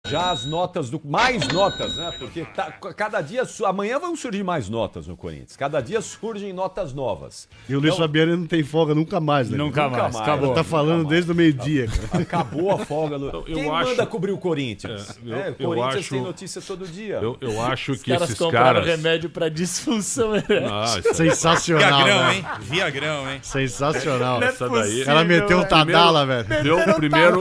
Já as notas mais notas, né? Porque cada dia, amanhã vão surgir mais notas no Corinthians. Cada dia surgem notas novas. E o Luiz Fabiano não tem folga nunca mais, né? Nunca mais. Acabou. Tá falando desde o meio-dia. Acabou a folga. Quem manda cobrir o Corinthians? O Corinthians tem notícia todo dia. Eu acho que esses compraram remédio pra disfunção. Sensacional, Viagrão, hein? Viagrão, hein? Sensacional. Essa daí. Ela meteu o Tadala, velho. Deu primeiro.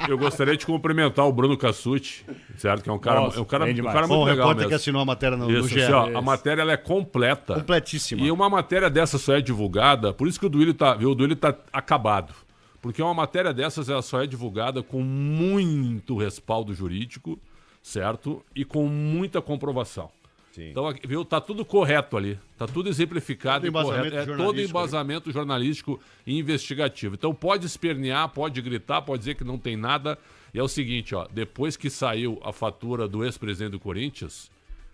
Eu gostaria de cumprimentar o Bruno Cassucci, certo? Que é um cara, Nossa, um cara muito Bom, legal o repórter mesmo. que assinou a matéria no Isso, GE. assim, ó, a matéria ela é completa. Completíssima. E uma matéria dessa só é divulgada, por isso que o Duílio tá acabado. Porque uma matéria dessas ela só é divulgada com muito respaldo jurídico, certo? E com muita comprovação. Sim. Então, viu, tá tudo correto ali. Tá tudo exemplificado e correto. É todo embasamento jornalístico e investigativo. Então pode espernear, pode gritar, pode dizer que não tem nada. E é o seguinte, ó, depois que saiu a fatura do ex-presidente do Corinthians,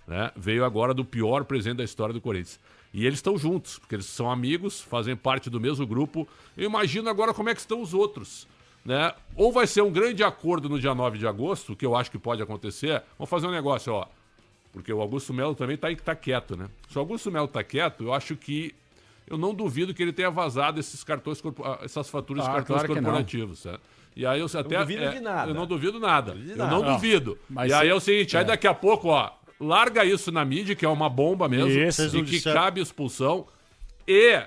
né, veio agora do pior presidente da história do Corinthians. E eles estão juntos, porque eles são amigos, fazem parte do mesmo grupo. Eu imagino agora como é que estão os outros. Né? Ou vai ser um grande acordo no dia 9 de agosto, que eu acho que pode acontecer. Vamos fazer um negócio, ó. Porque o Augusto Melo também tá quieto, né? Se o Augusto Melo tá quieto, eu acho que... Eu não duvido que ele tenha vazado esses cartões, essas faturas de cartões corporativos, certo? E aí eu até... Não duvido de nada. Eu não duvido nada. Eu não duvido. Mas aí é o seguinte, aí daqui a pouco, ó, larga isso na mídia, que é uma bomba mesmo, e que cabe expulsão, e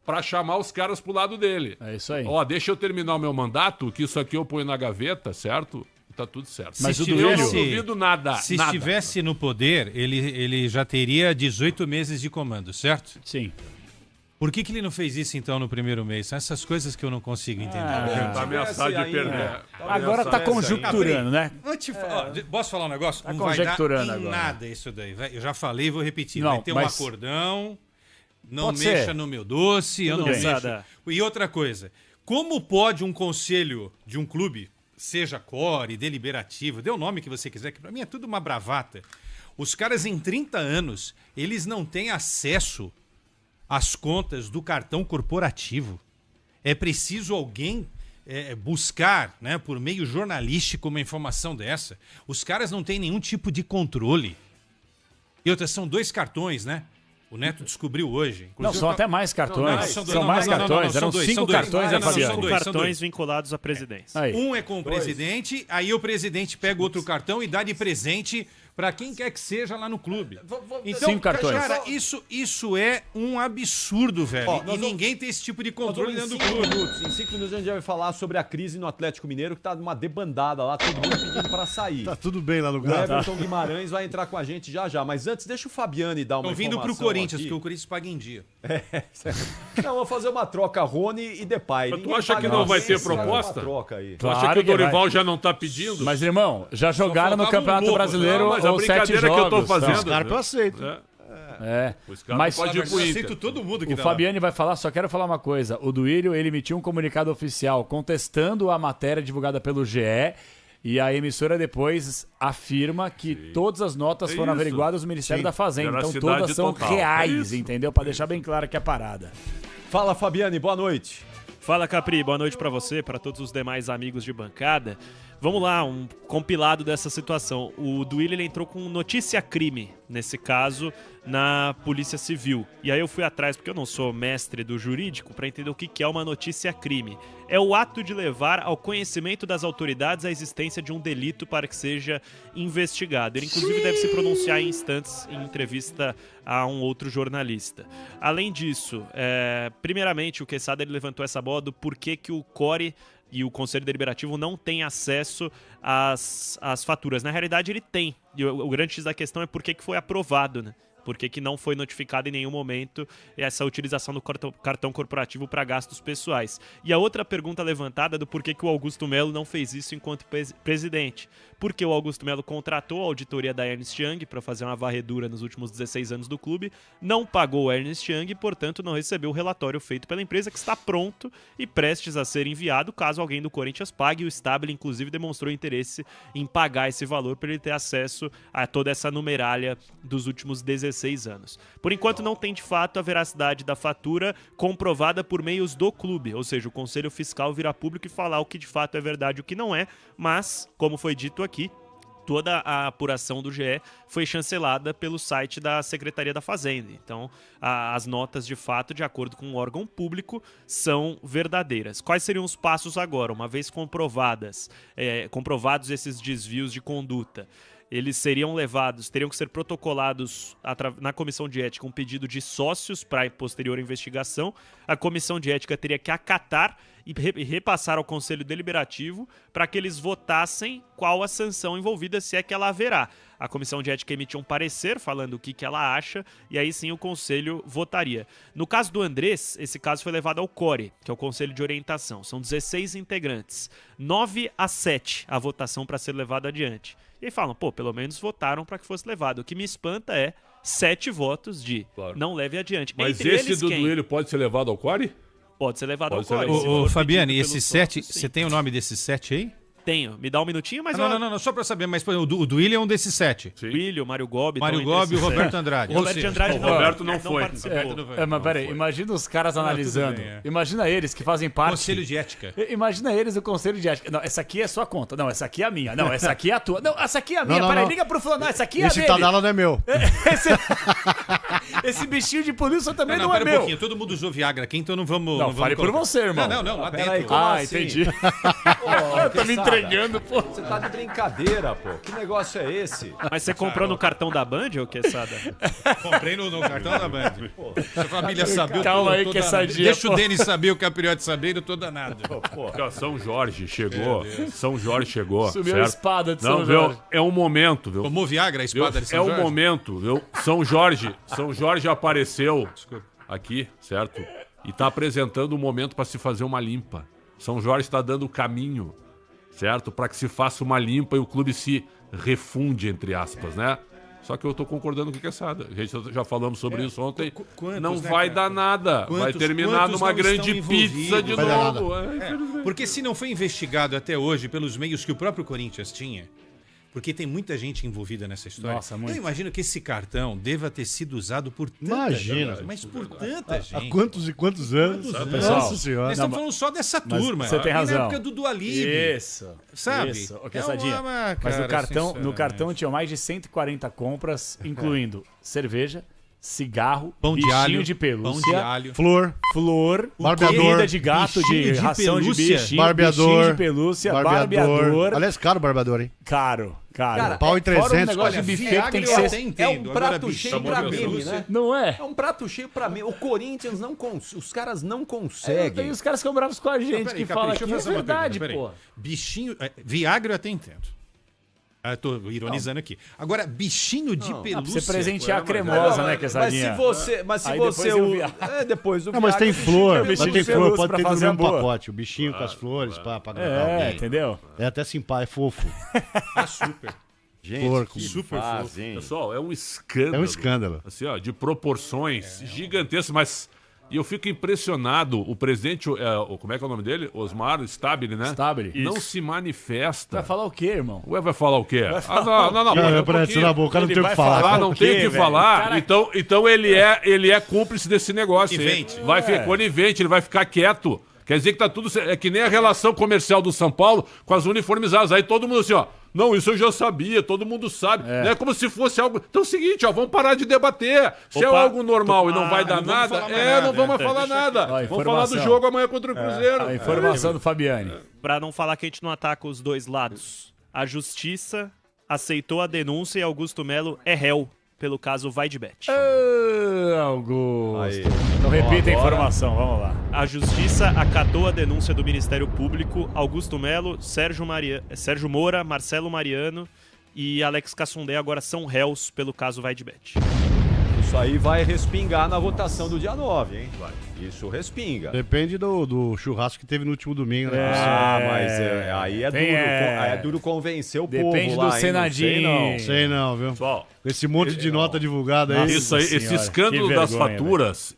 pra chamar os caras pro lado dele. É isso aí. Ó, deixa eu terminar o meu mandato, que isso aqui eu ponho na gaveta, certo? Tá tudo certo. Mas Se eu não duvido nada. Se nada. estivesse no poder, ele já teria 18 meses de comando, certo? Sim. Por que ele não fez isso, então, no primeiro mês? São essas coisas que eu não consigo entender. Tá ameaçado de perder. Agora tá conjecturando, né? Posso falar um negócio? Tá Não vai dar conjecturando em agora. nada isso daí. Eu já falei e vou repetir. Não, vai ter mas- um acordão, não Pode mexa ser. no meu doce, eu não bem. mexo. E outra coisa, como pode um conselho de um clube, seja core, deliberativo, dê o nome que você quiser, que pra mim é tudo uma bravata. Os caras em 30 anos, eles não têm acesso às contas do cartão corporativo. É preciso alguém buscar, né, por meio jornalístico, uma informação dessa. Os caras não têm nenhum tipo de controle. E outras, são 2 cartões, né? O Neto descobriu hoje. Não, são até mais cartões. são São mais cartões. Eram 5 cartões, né, Fabiano? são Cartões dois. vinculados à presidência. Aí. Um é com o presidente, aí o presidente pega outro cartão e dá de presente pra quem quer que seja lá no clube. Então, 5 cartões. cara, isso é um absurdo, velho. Ó, E nós vamos- ninguém tem esse tipo de Nós controle vamos dentro do clube. Em 5 minutos a gente vai falar sobre a crise no Atlético Mineiro, que tá numa debandada lá, todo mundo pedindo pra sair. Tá tudo bem lá no O Galo. Everton Guimarães vai entrar com a gente já já. Mas antes, deixa o Fabiani dar uma Estão vindo pro informação Corinthians, aqui. porque o Corinthians paga em dia. Não, vou fazer uma troca Rony e Depay. Mas tu Ninguém acha paga que não vai ninguém, ter faz uma proposta? troca aí. Tu acha Claro que o que vai. Dorival já não tá pedindo? Mas, irmão, já jogaram no faltava um Campeonato louco, Brasileiro não, mas a os 7 brincadeira jogos. que eu tô fazendo. Os caras eu aceito. É. O Scarpa Mas pode ir pro Eu Inter. aceito todo mundo que o tá lá. Fabiani vai falar, só quero falar uma coisa. O Duílio, ele emitiu um comunicado oficial contestando a matéria divulgada pelo GE e a emissora depois afirma que todas as notas É foram isso. averiguadas no Ministério da Fazenda. Então Veracidade todas são total. É reais, isso. entendeu? Pra deixar bem claro que é parada. Fala, Fabiani, boa noite. Fala, Capri, boa noite pra você, pra todos os demais amigos de bancada. Vamos lá, um compilado dessa situação. O Duílio ele entrou com notícia crime, nesse caso, na Polícia Civil. E aí eu fui atrás, porque eu não sou mestre do jurídico, pra entender o que é uma notícia crime. É o ato de levar ao conhecimento das autoridades a existência de um delito para que seja investigado. Ele, inclusive, deve se pronunciar em instantes em entrevista a um outro jornalista. Além disso, primeiramente, o Quesada ele levantou essa bola do porquê que o Core e o Conselho Deliberativo não têm acesso às faturas. Na realidade, ele tem. E o grande X da questão é por que foi aprovado, né? Por que não foi notificado em nenhum momento essa utilização do cartão corporativo para gastos pessoais. E a outra pergunta levantada é do porquê que o Augusto Melo não fez isso enquanto presidente. Porque o Augusto Melo contratou a auditoria da Ernst Young para fazer uma varredura nos últimos 16 anos do clube, não pagou a Ernst Young e, portanto, não recebeu o relatório feito pela empresa, que está pronto e prestes a ser enviado caso alguém do Corinthians pague. O Stabile, inclusive, demonstrou interesse em pagar esse valor para ele ter acesso a toda essa numeralha dos últimos 16 16 anos. Por enquanto não tem de fato a veracidade da fatura comprovada por meios do clube, ou seja, o Conselho Fiscal virá público e falar o que de fato é verdade e o que não é, mas, como foi dito aqui, toda a apuração do GE foi chancelada pelo site da Secretaria da Fazenda. Então, as notas, de fato, de acordo com um órgão público, são verdadeiras. Quais seriam os passos agora? Uma vez comprovados esses desvios de conduta, eles teriam que ser protocolados na comissão de ética um pedido de sócios para posterior investigação. A comissão de ética teria que acatar e repassar ao Conselho Deliberativo para que eles votassem qual a sanção envolvida, se é que ela haverá. A comissão de ética emitiu um parecer falando o que ela acha e aí sim o Conselho votaria. No caso do Andrés, esse caso foi levado ao CORE, que é o Conselho de Orientação. São 16 integrantes, 9-7 a votação para ser levada adiante. E aí falam, pelo menos votaram para que fosse levado. O que me espanta é 7 votos de não leve adiante. Mas entre esse eles, do quem? Duílio pode ser levado ao CORE? Pode ser levado Pode ao ser CORE. levado. Ô, Fabiane, pedido esses pelos 7, sócios, sim. você tem o nome desses 7 aí? Tenho. Me dá um minutinho, mas Não, só pra saber, mas por exemplo, o Duílio é um desses 7. O William, o Mário Gobi. Mário estão entre Gobi e o esses Roberto 7. Andrade. O Roberto Andrade o Roberto não foi. participou. Mas peraí, imagina os caras analisando. tudo bem, Imagina eles que fazem parte. Conselho de Ética. Imagina eles o conselho de ética. Não, essa aqui é sua conta. Não, essa aqui é a minha. Não, essa aqui é a tua. Não, essa aqui é a minha. Não, Peraí, não. liga pro fulano. Não, essa aqui é a Esse dele. Tadala não é meu. Esse bichinho de polícia também não, pera é um meu. pouquinho, todo mundo usou Viagra aqui, então não vamos... Não, vamos fale por colocar. você, irmão. Não, lá Peraí, dentro. como Ah, assim? entendi. Ô, Tá me Quesada, entregando, pô. Você tá de brincadeira, pô. Que negócio é esse? Mas você comprou no cartão da Band, ô Quesada? Comprei no cartão da Band. Se a família saber, Calma aí, tô que essa danado. dia, Deixa pô. o Denis saber, o Capriotti saber, eu tô danado. Aqui, ó, São Jorge chegou. Sumiu Sumiu certo? a espada de Não, São viu? Jorge. É um momento, viu? Tomou Viagra, a Viu? espada de É São um Jorge? momento, viu? São Jorge apareceu aqui, certo? E tá apresentando um momento para se fazer uma limpa. São Jorge está dando o caminho, certo? Para que se faça uma limpa e o clube se refunde, entre aspas, né? Só que eu tô concordando com o Quesada. A gente já falamos sobre isso ontem. Quantos, não né, vai cara? dar nada. Vai terminar quantos numa não grande estão pizza de Vai dar novo. Porque se não foi investigado até hoje pelos meios que o próprio Corinthians tinha, porque tem muita gente envolvida nessa história. Nossa, muito. Eu imagino que esse cartão deva ter sido usado por tanta Imagina. gente. Mas por tanta Há gente. quantos e quantos anos? pessoal? Nossa senhora. Nós estamos falando só dessa turma. você tem E razão. na época do Dualib. Isso. Sabe? Isso. É Ok, Sadinha. uma- Mas cara, no cartão sinceramente. tinha mais de 140 compras, incluindo cerveja, cigarro, Pão de bichinho alho. de pelúcia, Pão de alho. Flor, flor, Barbeador, comida de gato, de bichinho de ração de pelúcia, bichinho, barbeador, bichinho de pelúcia, barbeador. Aliás, caro o barbeador, hein? Caro. Cara, Pau e Fora um 300. negócio de Olha, buffet que Viagra tem que eu ser... até entendo. um Agora, prato bichinho cheio de pra pelúcia. meme, né? Não é? É um prato cheio pra mim. O Corinthians não os caras não Tem conseguem. os caras que são bravos com a gente, Peraí, que Capri, falam deixa que eu é fazer uma verdade, pergunta, pô. peraí. Bichinho. Viagra eu até entendo. Eu tô ironizando aqui. Agora, bichinho de Pra pelúcia. você presentear a cremosa, né, Mas Quesadinha? se Aí você depois eu vi- depois do Não, mas tem Viagra, flor, bichinho mas tem de flor, pelúcia pode pra ter no fazer a mesmo boa. pacote. O bichinho com as flores pra agradar É, alguém. entendeu? É até simpático, é fofo. Super. Gente, Porco. que Super fazem. Pessoal, é um escândalo. É um escândalo. Assim, ó, de proporções gigantescas, mas... E eu fico impressionado, o presidente, como é que é o nome dele? Osmar Stabile, né? Stabile. Não se manifesta. Vai falar o quê, irmão? Ué, vai falar o quê? Não, Cara, pera um parece pouquinho. na boca, não Ele tem o vai que falar. falar Ah, não o tem o quê, que velho? falar. Cara- Então ele é cúmplice desse negócio. Conivente. Vai ficar conivente, ele vai ficar quieto. Quer dizer que tá tudo... É que nem a relação comercial do São Paulo com as uniformizadas. Aí todo mundo assim, ó... Não, isso eu já sabia, todo mundo sabe. É como se fosse algo... Então é o seguinte, ó, vamos parar de debater. Se é Opa. algo normal e não vai dar não vamos nada, falar mais nada. não vamos mais falar nada. Ó, Vamos falar do informação. jogo amanhã contra o Cruzeiro. A informação do Fabiani. Pra não falar que a gente não ataca os dois lados. A justiça aceitou a denúncia e Augusto Melo é réu pelo caso Vaidbet. Augusto. Aí. Então repita a Agora- informação, vamos lá. A justiça acatou a denúncia do Ministério Público. Augusto Melo, Sérgio Moura, Marcelo Mariano e Alex Cassundé agora são réus pelo caso Vaidbet. Isso aí vai respingar na votação do dia 9, hein? Isso respinga. Depende do churrasco que teve no último domingo, né? Ah, mas aí é duro, Tem, aí é duro convencer o Depende povo lá, do hein? Senadinho. Não sei, Sei não, viu? Pessoal, Com esse monte de nota divulgada aí. isso aí, esse Senhora, escândalo que das vergonha, faturas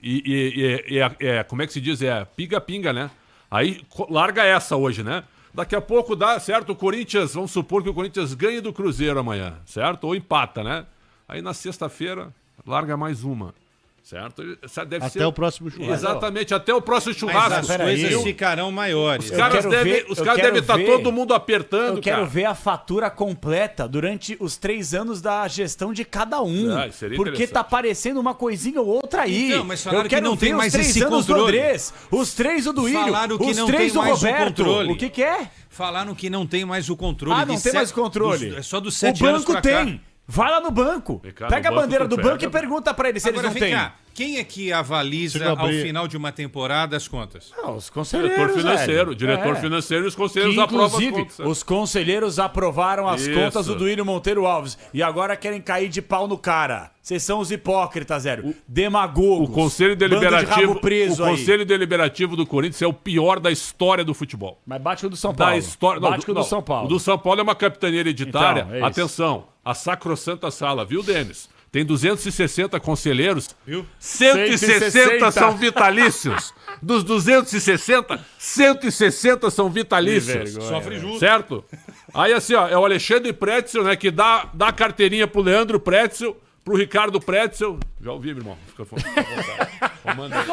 como é que se diz? É pinga-pinga, né? Aí larga essa hoje, né? Daqui a pouco dá, certo? O Corinthians, vamos supor que o Corinthians ganhe do Cruzeiro amanhã, certo? Ou empata, né? Aí na sexta-feira, larga mais uma. Certo? Deve Até o próximo churrasco. Exatamente, até o próximo Mas churrasco. as coisas ficarão maiores. Os caras devem estar todo mundo apertando, Eu quero ver a fatura completa durante os 3 anos da gestão de cada um. Seria porque tá aparecendo uma coisinha ou outra aí. Então, mas falaram eu quero que não ver tem mais os 3 esse anos controle. do Andrés, os 3 do Duílio, Falaram que os não 3 tem do mais o Roberto. controle. O que é? Falaram que não tem mais o controle. Ah, não tem mais controle. É só dos O 7 anos banco pra cá. tem. Vai lá no banco. Ricardo, Pega a o banco bandeira tu do banco pega. e pergunta pra eles se Agora, eles não vem têm. cá. Quem é que avaliza Chega a ao abrir. final de uma temporada as contas? Ah, os conselheiros, Diretor financeiro, velho. diretor É. financeiro e os Que, conselheiros aprovam as inclusive, contas. os conselheiros aprovaram as Isso. contas do Duílio Monteiro Alves. E agora querem cair de pau no cara. Vocês são os hipócritas, Zero. Demagogos. O Conselho Bando de Deliberativo, rabo preso o aí. Conselho Deliberativo do Corinthians é o pior da história do futebol. Mas bate com o do São Paulo. Da história, Bate com o do São Paulo. O do São Paulo é uma capitania hereditária. Então, é isso. Atenção, a sacrossanta sala, viu, Denis? Tem 260 conselheiros, Viu? 160 são vitalícios. Dos 260, 160 são vitalícios. Sofre junto. Certo? Aí assim, ó, é o Alexandre Pretzel, né, que dá a carteirinha pro Leandro Pretzel, pro Ricardo Pretzel. Já ouvi, meu irmão. Fica à vontade. Comanda aí.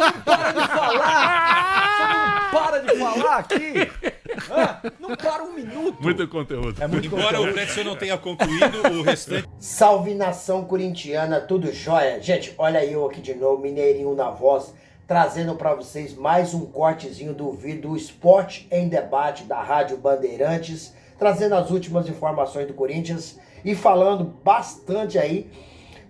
Para de falar aqui! Não para um minuto! Muito conteúdo. Embora o Pretzel não tenha concluído, o restante... Salve nação corintiana, tudo jóia? Gente, olha eu aqui de novo, Mineirinho na voz, trazendo para vocês mais um cortezinho do vídeo do Esporte em Debate da Rádio Bandeirantes, trazendo as últimas informações do Corinthians e falando bastante aí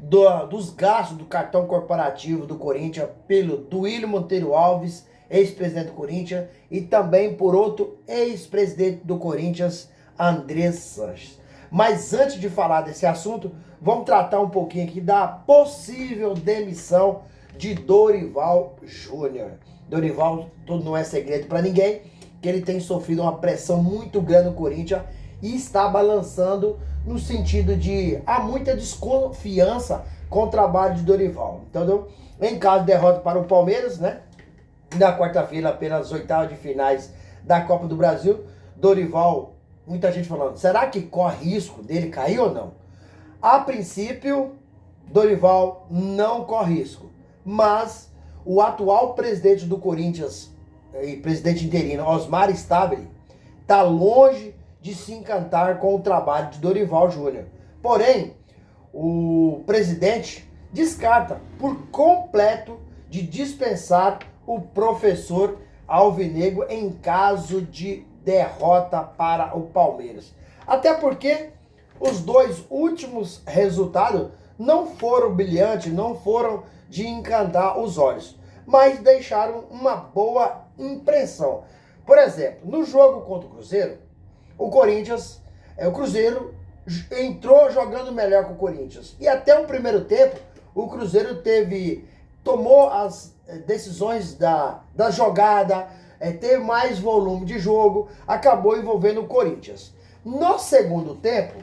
dos gastos do cartão corporativo do Corinthians pelo Duílio Monteiro Alves, ex-presidente do Corinthians, e também por outro ex-presidente do Corinthians, Andrés Sanches. Mas antes de falar desse assunto, vamos tratar um pouquinho aqui da possível demissão de Dorival Júnior. Dorival, tudo não é segredo para ninguém, que ele tem sofrido uma pressão muito grande no Corinthians e está balançando no sentido de há muita desconfiança com o trabalho de Dorival, entendeu? Em caso de derrota para o Palmeiras, né? Na quarta-feira, apenas oitavas de finais da Copa do Brasil, Dorival, muita gente falando, será que corre risco dele cair ou não? A princípio, Dorival não corre risco, mas o atual presidente do Corinthians e presidente interino, Osmar Stabile, está longe de se encantar com o trabalho de Dorival Júnior. Porém, o presidente descarta por completo de dispensar o professor alvinegro em caso de derrota para o Palmeiras. Até porque os 2 últimos resultados não foram brilhantes, não foram de encantar os olhos, mas deixaram uma boa impressão. Por exemplo, no jogo contra o Cruzeiro, o Cruzeiro entrou jogando melhor que o Corinthians. E até o primeiro tempo, o Cruzeiro tomou as decisões da jogada, teve mais volume de jogo, acabou envolvendo o Corinthians. No segundo tempo,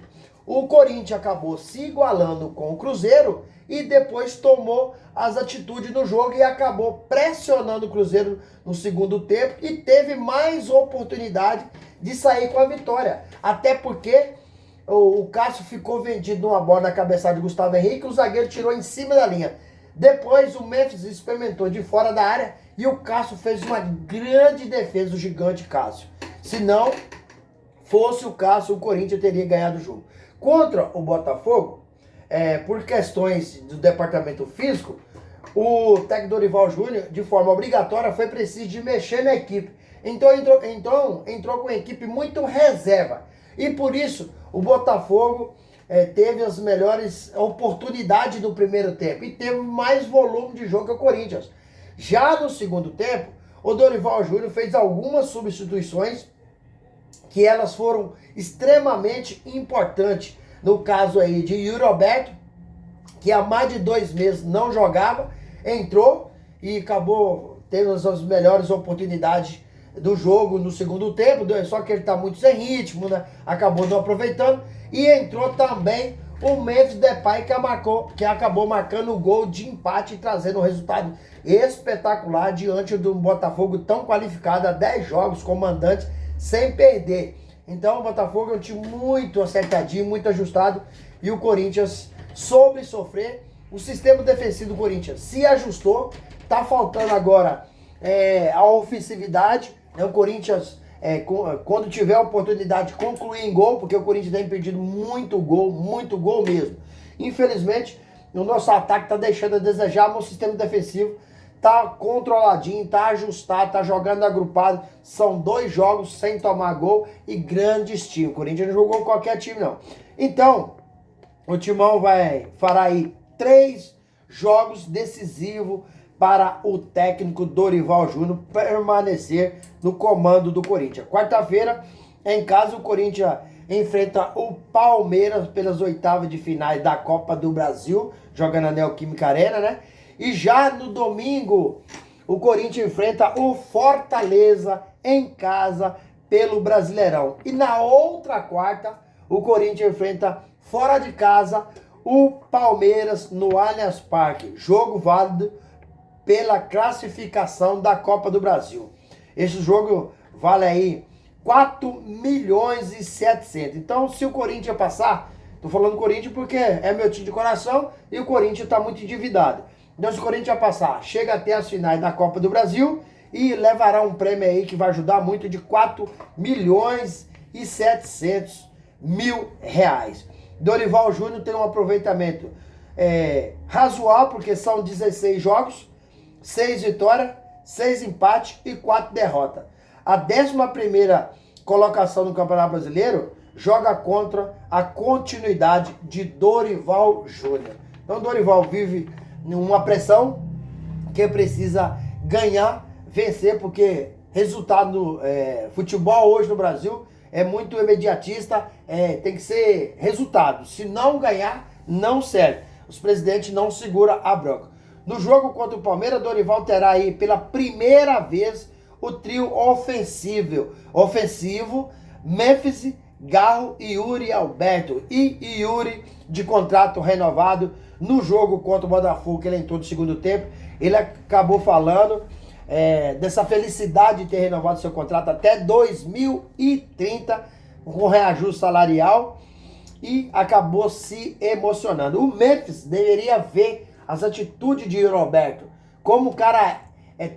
o Corinthians acabou se igualando com o Cruzeiro e depois tomou as atitudes no jogo e acabou pressionando o Cruzeiro no segundo tempo e teve mais oportunidade de sair com a vitória. Até porque o Cássio ficou vendido numa bola na cabeçada de Gustavo Henrique, o zagueiro tirou em cima da linha. Depois o Memphis experimentou de fora da área e o Cássio fez uma grande defesa do gigante Cássio. Se não fosse o Cássio, o Corinthians teria ganhado o jogo. Contra o Botafogo, por questões do departamento físico, o técnico Dorival Júnior, de forma obrigatória, foi preciso de mexer na equipe. Então entrou com uma equipe muito reserva. E por isso o Botafogo teve as melhores oportunidades no primeiro tempo e teve mais volume de jogo que o Corinthians. Já no segundo tempo, o Dorival Júnior fez algumas substituições que elas foram extremamente importantes. No caso aí de Yuri Alberto, que há mais de 2 meses não jogava, entrou e acabou tendo as melhores oportunidades do jogo no segundo tempo, só que ele está muito sem ritmo, né? Acabou não aproveitando. E entrou também o Memphis Depay, que acabou marcando o gol de empate e trazendo um resultado espetacular diante do Botafogo tão qualificado há 10 jogos, comandante, sem perder. Então o Botafogo é um time muito acertadinho, muito ajustado, e o Corinthians soube sofrer o sistema defensivo do Corinthians se ajustou, tá faltando agora a ofensividade, né? O Corinthians, quando tiver a oportunidade de concluir em gol, porque o Corinthians tem perdido muito gol mesmo. Infelizmente, o nosso ataque tá deixando a desejar, mas o sistema defensivo tá controladinho, tá ajustado, tá jogando agrupado. São 2 jogos sem tomar gol e grandes times. O Corinthians não jogou qualquer time, não. Então, o Timão fará aí 3 jogos decisivos para o técnico Dorival Júnior permanecer no comando do Corinthians. Quarta-feira, em casa, o Corinthians enfrenta o Palmeiras pelas 8ª de finais da Copa do Brasil, jogando na Neoquímica Arena, né? E já no domingo, o Corinthians enfrenta o Fortaleza em casa pelo Brasileirão. E na outra quarta, o Corinthians enfrenta fora de casa o Palmeiras no Allianz Parque. Jogo válido pela classificação da Copa do Brasil. Esse jogo vale aí 4.700.000. Então, se o Corinthians passar, tô falando Corinthians porque é meu time de coração e o Corinthians tá muito endividado. Então, se o Corinthians passar, chega até as finais da Copa do Brasil e levará um prêmio aí que vai ajudar muito de 4.700.000 reais. Dorival Júnior tem um aproveitamento razoável, porque são 16 jogos, 6 vitórias, 6 empates e 4 derrotas. A 11ª colocação no Campeonato Brasileiro joga contra a continuidade de Dorival Júnior. Então Dorival vive numa pressão que precisa ganhar, vencer, porque resultado futebol hoje no Brasil é muito imediatista, tem que ser resultado. Se não ganhar, não serve. Os presidentes não seguram a bronca. No jogo contra o Palmeiras, Dorival terá aí pela primeira vez o trio ofensivo, Memphis, Garro e Yuri Alberto. E Yuri de contrato renovado. No jogo contra o Botafogo, que ele entrou no segundo tempo, ele acabou falando dessa felicidade de ter renovado seu contrato até 2030, com reajuste salarial, e acabou se emocionando. O Memphis deveria ver as atitudes de Yuri Alberto, como o cara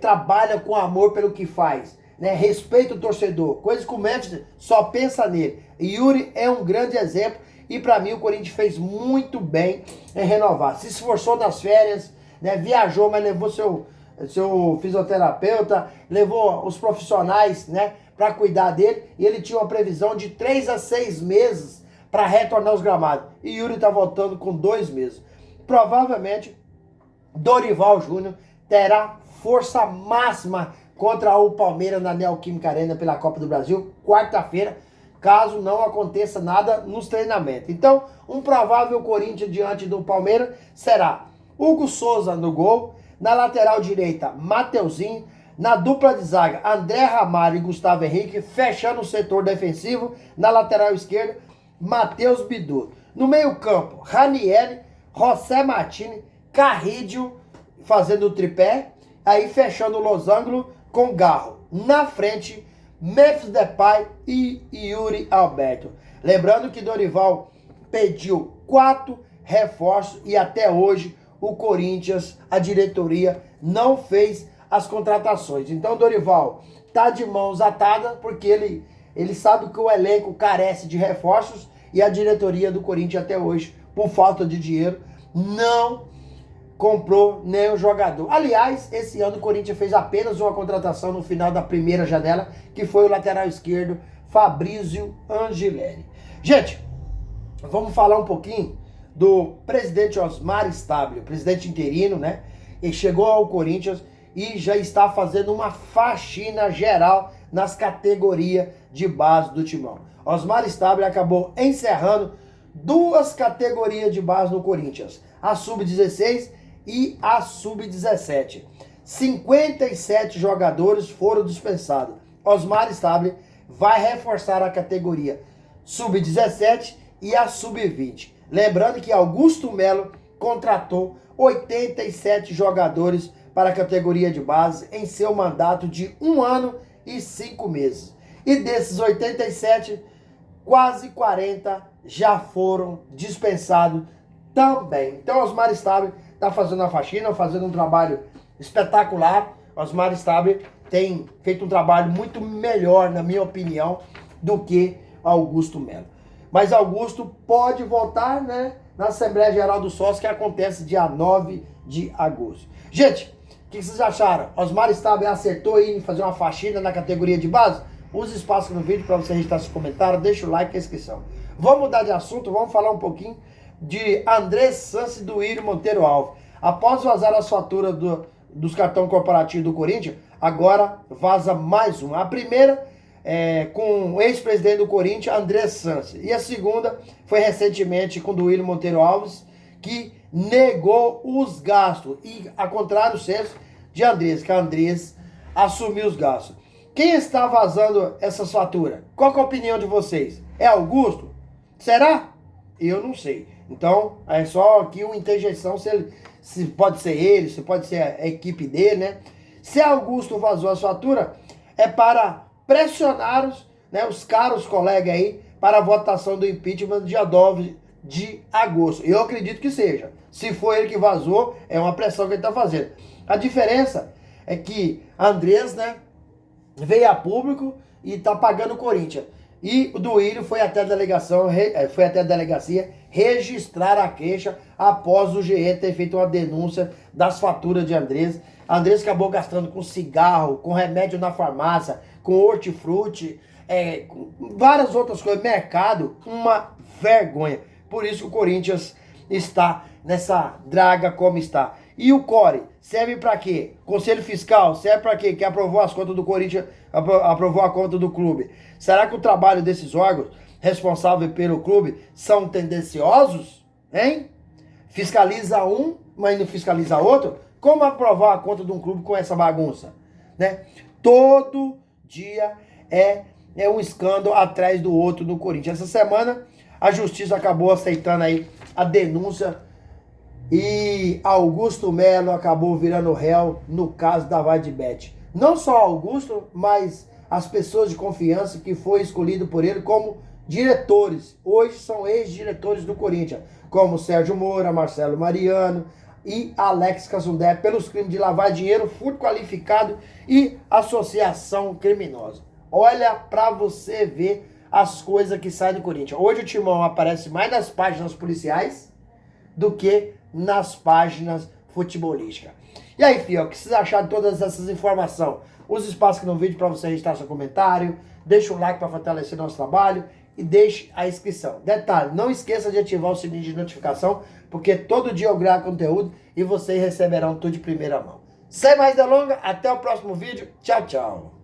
trabalha com amor pelo que faz, né? Respeita o torcedor, coisa que o Memphis só pensa nele. E Yuri é um grande exemplo, e para mim o Corinthians fez muito bem em renovar. Se esforçou nas férias, né? Viajou, mas levou seu fisioterapeuta, levou os profissionais, né, para cuidar dele, e ele tinha uma previsão de 3 a 6 meses para retornar aos gramados. E Yuri está voltando com 2 meses. Provavelmente Dorival Júnior terá força máxima contra o Palmeiras na Neoquímica Arena pela Copa do Brasil, quarta-feira, caso não aconteça nada nos treinamentos. Então, um provável Corinthians diante do Palmeiras será Hugo Souza no gol, na lateral direita, Mateuzinho, na dupla de zaga, André Ramalho e Gustavo Henrique, fechando o setor defensivo, na lateral esquerda, Matheus Bidu. No meio campo, Ranieri, José Martini, Carrídio, fazendo o tripé, aí fechando o losango com Garro. Na frente, Memphis Depay e Yuri Alberto. Lembrando que Dorival pediu 4 reforços e até hoje o Corinthians, a diretoria, não fez as contratações. Então Dorival tá de mãos atadas, porque ele sabe que o elenco carece de reforços e a diretoria do Corinthians até hoje, por falta de dinheiro, não comprou nenhum jogador. Aliás, esse ano o Corinthians fez apenas uma contratação no final da primeira janela, que foi o lateral esquerdo Fabrício Angileri. Gente, vamos falar um pouquinho do presidente Osmar Stabile, presidente interino, né? Ele chegou ao Corinthians e já está fazendo uma faxina geral nas categorias de base do Timão. Osmar Stabile acabou encerrando 2 categorias de base no Corinthians, a Sub-16 e a Sub-17. 57 jogadores foram dispensados. Osmar Stabile vai reforçar a categoria Sub-17 e a Sub-20. Lembrando que Augusto Melo contratou 87 jogadores para a categoria de base em seu mandato de 1 ano e 5 meses. E desses 87, quase 40 já foram dispensados também. Então Osmar Stabile está fazendo a faxina, fazendo um trabalho espetacular. Osmar Stabile tem feito um trabalho muito melhor, na minha opinião, do que Augusto Melo. Mas Augusto pode voltar, né, na Assembleia Geral do Sócio, que acontece dia 9 de agosto. Gente, o que vocês acharam? Osmar Stabile acertou aí em fazer uma faxina na categoria de base? Use o espaço no vídeo para você registrar seu comentário, deixa o like e a inscrição. Vamos mudar de assunto, vamos falar um pouquinho de Andrés Sanches e Duílio Monteiro Alves. Após vazar as faturas dos cartões corporativos do Corinthians, agora vaza mais uma. A primeira com o ex-presidente do Corinthians, Andrés Sanches. E a segunda foi recentemente com Duílio Monteiro Alves, que negou os gastos. E, ao contrário, de Andrés, que Andrés assumiu os gastos. Quem está vazando essas faturas? Qual que é a opinião de vocês? É Augusto? Será? Eu não sei. Então, é só aqui uma interjeição, se pode ser ele, se pode ser a equipe dele, né? Se Augusto vazou as faturas, é para pressionar os caros colegas aí para a votação do impeachment dia 9 de agosto. Eu acredito que seja. Se for ele que vazou, é uma pressão que ele está fazendo. A diferença é que Andrés, né, veio a público e está pagando o Corinthians. E o Duílio foi até a delegacia registrar a queixa após o GE ter feito uma denúncia das faturas de Andrés. Andrés acabou gastando com cigarro, com remédio na farmácia, com hortifruti, com várias outras coisas, mercado, uma vergonha. Por isso que o Corinthians está nessa draga como está. E o CORE serve para quê? Conselho Fiscal serve para quê? Que aprovou as contas do Corinthians, aprovou a conta do clube. Será que o trabalho desses órgãos responsáveis pelo clube são tendenciosos? Hein? Fiscaliza um, mas não fiscaliza outro? Como aprovar a conta de um clube com essa bagunça? Né? Todo dia é um escândalo atrás do outro no Corinthians. Essa semana a justiça acabou aceitando aí a denúncia e Augusto Melo acabou virando réu no caso da Vadibet. Não só Augusto, mas as pessoas de confiança que foi escolhido por ele como diretores. Hoje são ex-diretores do Corinthians, como Sérgio Moura, Marcelo Mariano e Alex Casundé, pelos crimes de lavar dinheiro, furto qualificado e associação criminosa. Olha pra você ver as coisas que saem do Corinthians. Hoje o Timão aparece mais nas páginas policiais do que nas páginas futebolísticas. E aí, filho, o que vocês acharam de todas essas informações? Use o espaço aqui no vídeo para você registrar seu comentário, deixa o like para fortalecer nosso trabalho e deixe a inscrição. Detalhe, não esqueça de ativar o sininho de notificação, porque todo dia eu gravo conteúdo e vocês receberão tudo de primeira mão. Sem mais delongas, até o próximo vídeo. Tchau, tchau.